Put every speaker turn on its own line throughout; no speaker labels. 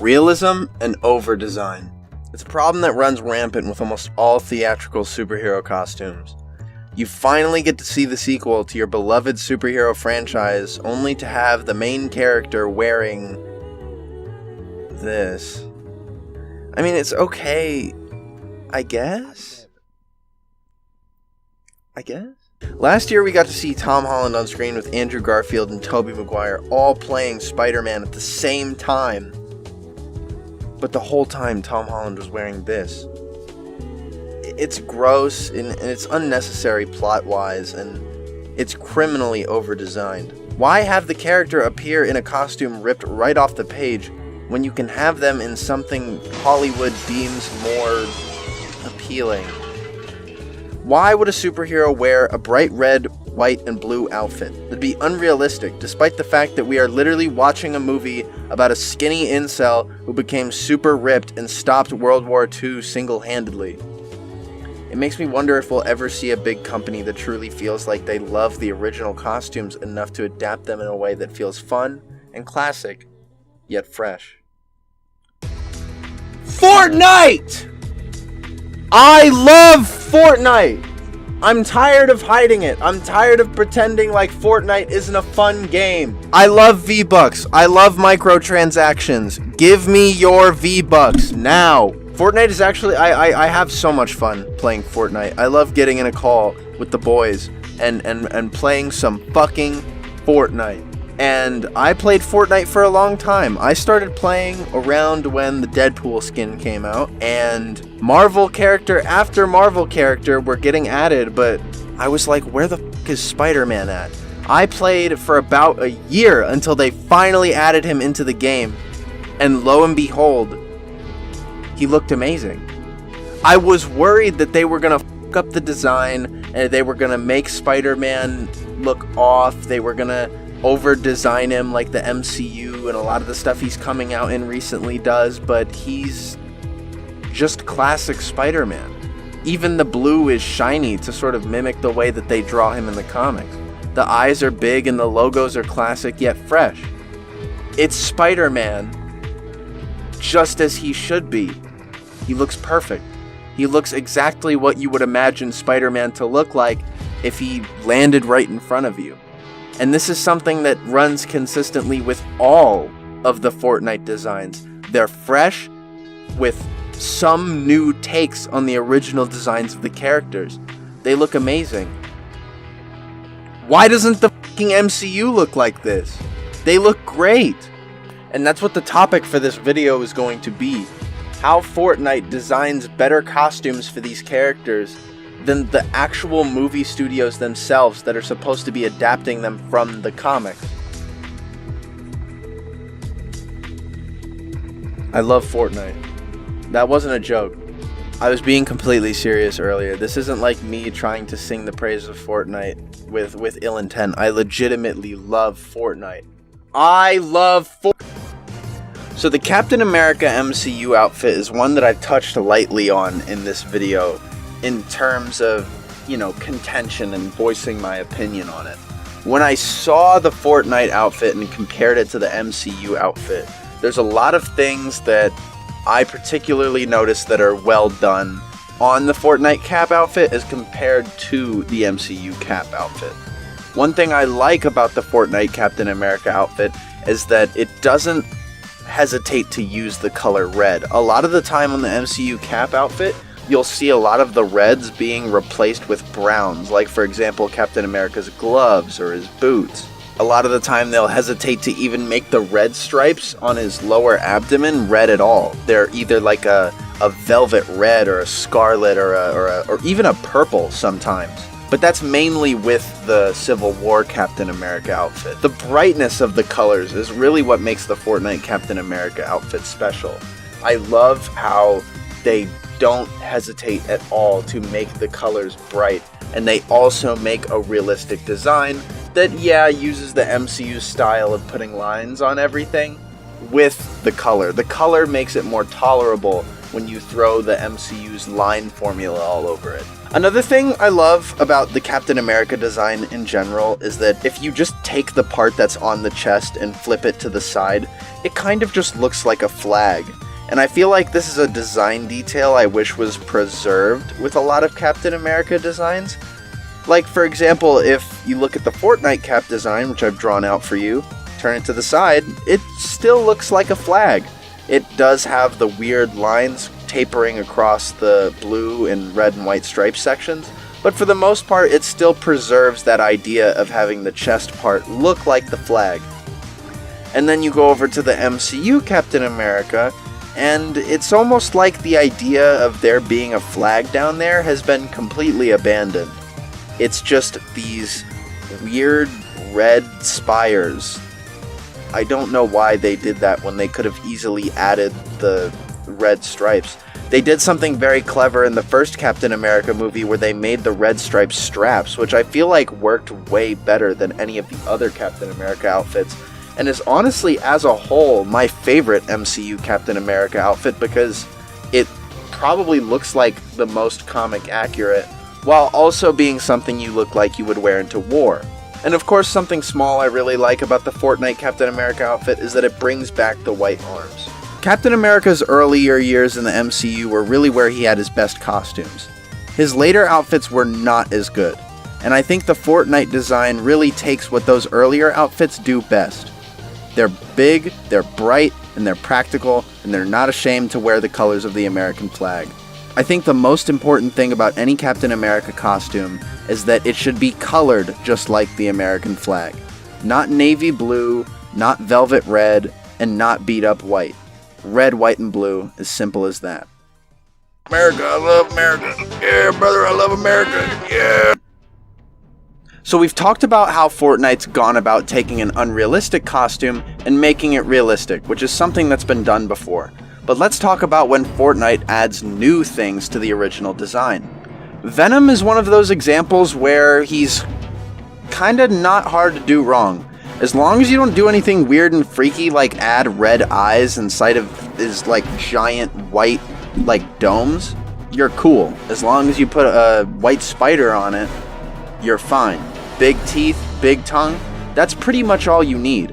Realism and over-design. It's a problem that runs rampant with almost all theatrical superhero costumes. You finally get to see the sequel to your beloved superhero franchise, only to have the main character wearing this. I mean, it's okay, I guess? Last year we got to see Tom Holland on screen with Andrew Garfield and Tobey Maguire all playing Spider-Man at the same time. But the whole time Tom Holland was wearing this. It's gross and it's unnecessary plot-wise, and it's criminally over-designed. Why have the character appear in a costume ripped right off the page when you can have them in something Hollywood deems more appealing? Why would a superhero wear a bright red, white, and blue outfit? That'd be unrealistic, despite the fact that we are literally watching a movie about a skinny incel who became super ripped and stopped World War II single-handedly. It makes me wonder if we'll ever see a big company that truly feels like they love the original costumes enough to adapt them in a way that feels fun and classic, yet fresh. Fortnite! I love Fortnite! I'm tired of hiding it. I'm tired of pretending like Fortnite isn't a fun game. I love V-Bucks. I love microtransactions. Give me your V-Bucks now. Fortnite is actually, I have so much fun playing Fortnite. I love getting in a call with the boys and playing some fucking Fortnite. And I played Fortnite for a long time. I started playing around when the Deadpool skin came out, and Marvel character after Marvel character were getting added, but I was like, where the fuck is Spider-Man at? I played for about a year until they finally added him into the game, and lo and behold, he looked amazing. I was worried that they were gonna fuck up the design, and they were gonna make Spider-Man look off, they were gonna over-design him like the MCU and a lot of the stuff he's coming out in recently does, but he's just classic Spider-Man. Even the blue is shiny to sort of mimic the way that they draw him in the comics. The eyes are big and the logos are classic yet fresh. It's Spider-Man just as he should be. He looks perfect. He looks exactly what you would imagine Spider-Man to look like if he landed right in front of you. And this is something that runs consistently with all of the Fortnite designs. They're fresh with some new takes on the original designs of the characters. They look amazing. Why doesn't the fucking MCU look like this? They look great. And that's what the topic for this video is going to be. How Fortnite designs better costumes for these characters than the actual movie studios themselves that are supposed to be adapting them from the comics. I love Fortnite. That wasn't a joke. I was being completely serious earlier. This isn't like me trying to sing the praise of Fortnite with ill intent. I legitimately love Fortnite. I love Fortnite. So the Captain America MCU outfit is one that I've touched lightly on in this video, in terms of, contention and voicing my opinion on it. When I saw the Fortnite outfit and compared it to the MCU outfit, there's a lot of things that I particularly noticed that are well done on the Fortnite Cap outfit as compared to the MCU Cap outfit. One thing I like about the Fortnite Captain America outfit is that it doesn't hesitate to use the color red. A lot of the time on the MCU Cap outfit, you'll see a lot of the reds being replaced with browns, like for example Captain America's gloves or his boots. A lot of the time they'll hesitate to even make the red stripes on his lower abdomen red at all. They're either like a velvet red or a scarlet or even a purple sometimes. But that's mainly with the Civil War Captain America outfit. The brightness of the colors is really what makes the Fortnite Captain America outfit special. I love how they don't hesitate at all to make the colors bright, and they also make a realistic design that, uses the MCU style of putting lines on everything with the color. The color makes it more tolerable when you throw the MCU's line formula all over it. Another thing I love about the Captain America design in general is that if you just take the part that's on the chest and flip it to the side, it kind of just looks like a flag. And I feel like this is a design detail I wish was preserved with a lot of Captain America designs. Like, for example, if you look at the Fortnite cap design, which I've drawn out for you, turn it to the side, it still looks like a flag. It does have the weird lines tapering across the blue and red and white stripe sections, but for the most part, it still preserves that idea of having the chest part look like the flag. And then you go over to the MCU Captain America, and it's almost like the idea of there being a flag down there has been completely abandoned. It's just these weird red spires. I don't know why they did that when they could have easily added the red stripes. They did something very clever in the first Captain America movie where they made the red stripes straps, which I feel like worked way better than any of the other Captain America outfits, and is honestly, as a whole, my favorite MCU Captain America outfit because it probably looks like the most comic accurate, while also being something you look like you would wear into war. And of course, something small I really like about the Fortnite Captain America outfit is that it brings back the white arms. Captain America's earlier years in the MCU were really where he had his best costumes. His later outfits were not as good, and I think the Fortnite design really takes what those earlier outfits do best. They're big, they're bright, and they're practical, and they're not ashamed to wear the colors of the American flag. I think the most important thing about any Captain America costume is that it should be colored just like the American flag. Not navy blue, not velvet red, and not beat up white. Red, white, and blue, as simple as that. America, I love America. Yeah, brother, I love America. Yeah. So we've talked about how Fortnite's gone about taking an unrealistic costume and making it realistic, which is something that's been done before. But let's talk about when Fortnite adds new things to the original design. Venom is one of those examples where he's kinda not hard to do wrong. As long as you don't do anything weird and freaky like add red eyes inside of his like giant white like domes, you're cool. As long as you put a white spider on it, you're fine. Big teeth, big tongue, that's pretty much all you need.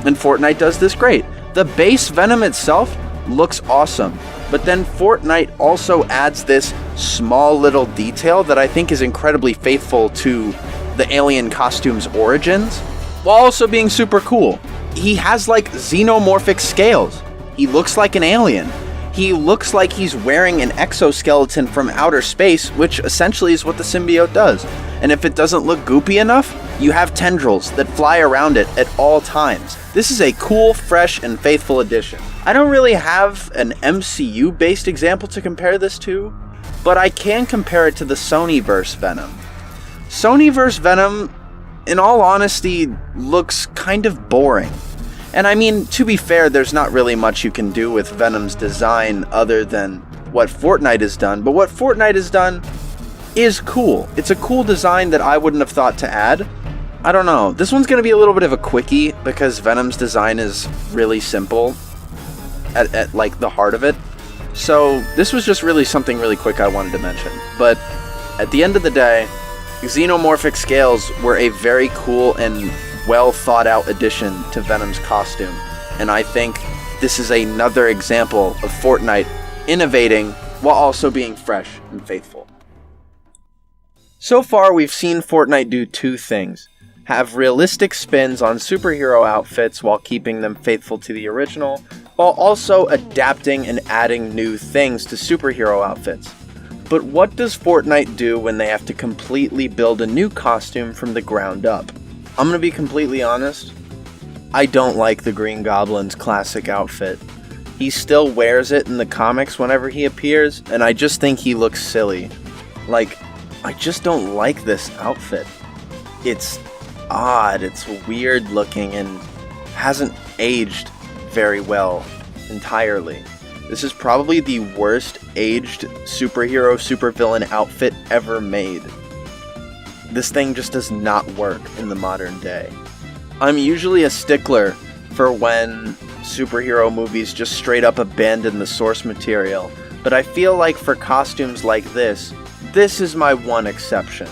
And Fortnite does this great. The base Venom itself looks awesome, but then Fortnite also adds this small little detail that I think is incredibly faithful to the alien costume's origins, while also being super cool. He has like xenomorphic scales. He looks like an alien. He looks like he's wearing an exoskeleton from outer space, which essentially is what the symbiote does. And if it doesn't look goopy enough, you have tendrils that fly around it at all times. This is a cool, fresh, and faithful addition. I don't really have an MCU-based example to compare this to, but I can compare it to the Sonyverse Venom. Sonyverse Venom, in all honesty, looks kind of boring. And I mean, to be fair, there's not really much you can do with Venom's design other than what Fortnite has done, but what Fortnite has done is cool. It's a cool design that I wouldn't have thought to add. I don't know, this one's going to be a little bit of a quickie because Venom's design is really simple at like the heart of it. So this was just really something really quick I wanted to mention. But at the end of the day, xenomorphic scales were a very cool and well thought out addition to Venom's costume, and I think this is another example of Fortnite innovating while also being fresh and faithful. So far we've seen Fortnite do two things: have realistic spins on superhero outfits while keeping them faithful to the original, while also adapting and adding new things to superhero outfits. But what does Fortnite do when they have to completely build a new costume from the ground up? I'm gonna be completely honest, I don't like the Green Goblin's classic outfit. He still wears it in the comics whenever he appears, and I just think he looks silly. Like, I just don't like this outfit. It's odd, it's weird looking, and hasn't aged very well entirely. This is probably the worst aged superhero supervillain outfit ever made. This thing just does not work in the modern day. I'm usually a stickler for when superhero movies just straight up abandon the source material, But I feel like for costumes like this is my one exception.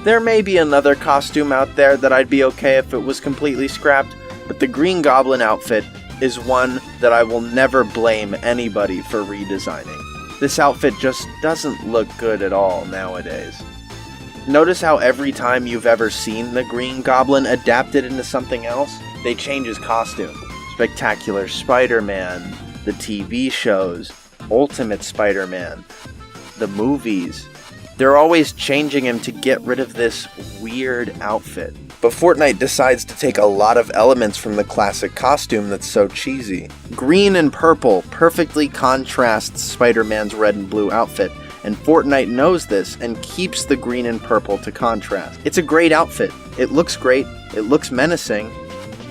There may be another costume out there that I'd be okay if it was completely scrapped, but the Green Goblin outfit is one that I will never blame anybody for redesigning. This outfit just doesn't look good at all nowadays. Notice how every time you've ever seen the Green Goblin adapted into something else, they change his costume. Spectacular Spider-Man, the TV shows, Ultimate Spider-Man, the movies. They're always changing him to get rid of this weird outfit. But Fortnite decides to take a lot of elements from the classic costume that's so cheesy. Green and purple perfectly contrasts Spider-Man's red and blue outfit, and Fortnite knows this and keeps the green and purple to contrast. It's a great outfit. It looks great, it looks menacing,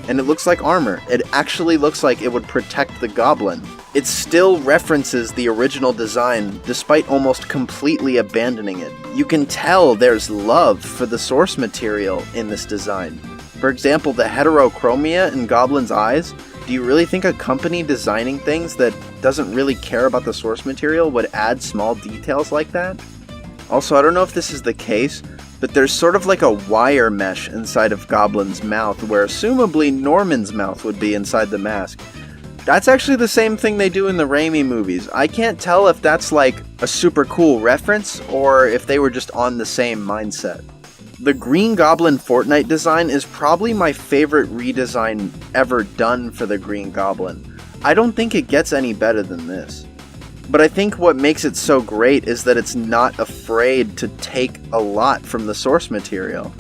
and it looks like armor. It actually looks like it would protect the goblin. It still references the original design despite almost completely abandoning it. You can tell there's love for the source material in this design. For example, the heterochromia in Goblin's eyes. Do you really think a company designing things that doesn't really care about the source material would add small details like that? Also, I don't know if this is the case, but there's sort of like a wire mesh inside of Goblin's mouth, where assumably Norman's mouth would be inside the mask. That's actually the same thing they do in the Raimi movies. I can't tell if that's like a super cool reference, or if they were just on the same mindset. The Green Goblin Fortnite design is probably my favorite redesign ever done for the Green Goblin. I don't think it gets any better than this. But I think what makes it so great is that it's not afraid to take a lot from the source material.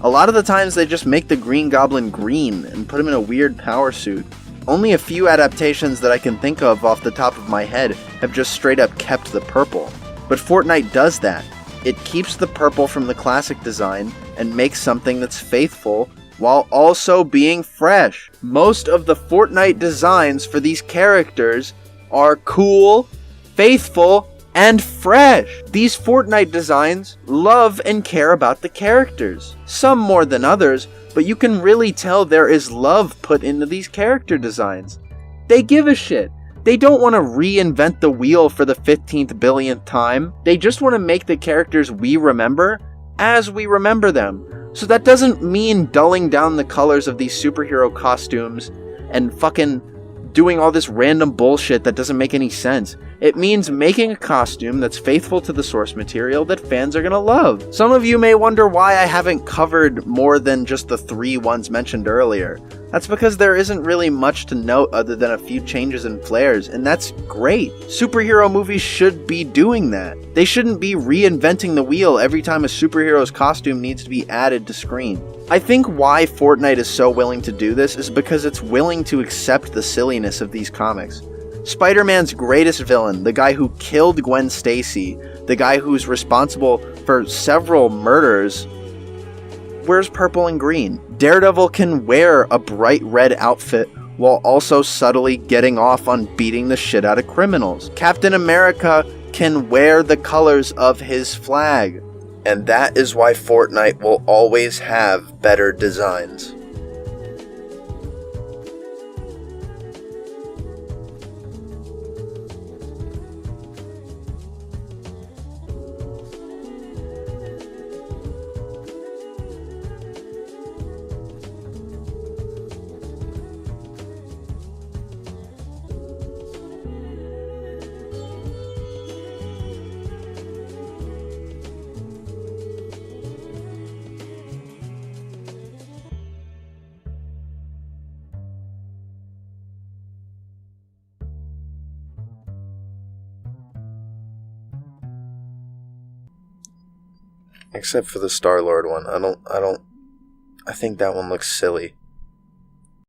A lot of the times they just make the Green Goblin green and put him in a weird power suit. Only a few adaptations that I can think of off the top of my head have just straight up kept the purple. But Fortnite does that. It keeps the purple from the classic design and makes something that's faithful while also being fresh. Most of the Fortnite designs for these characters are cool, faithful, and fresh. These Fortnite designs love and care about the characters. Some more than others, but you can really tell there is love put into these character designs. They give a shit. They don't want to reinvent the wheel for the 15th billionth time. They just want to make the characters we remember as we remember them. So that doesn't mean dulling down the colors of these superhero costumes and fucking doing all this random bullshit that doesn't make any sense. It means making a costume that's faithful to the source material that fans are gonna love. Some of you may wonder why I haven't covered more than just the 3 ones mentioned earlier. That's because there isn't really much to note other than a few changes in flares, and that's great. Superhero movies should be doing that. They shouldn't be reinventing the wheel every time a superhero's costume needs to be added to screen. I think why Fortnite is so willing to do this is because it's willing to accept the silliness of these comics. Spider-Man's greatest villain, the guy who killed Gwen Stacy, the guy who's responsible for several murders, wears purple and green. Daredevil can wear a bright red outfit while also subtly getting off on beating the shit out of criminals. Captain America can wear the colors of his flag. And that is why Fortnite will always have better designs. Except for the Star-Lord one. I think that one looks silly.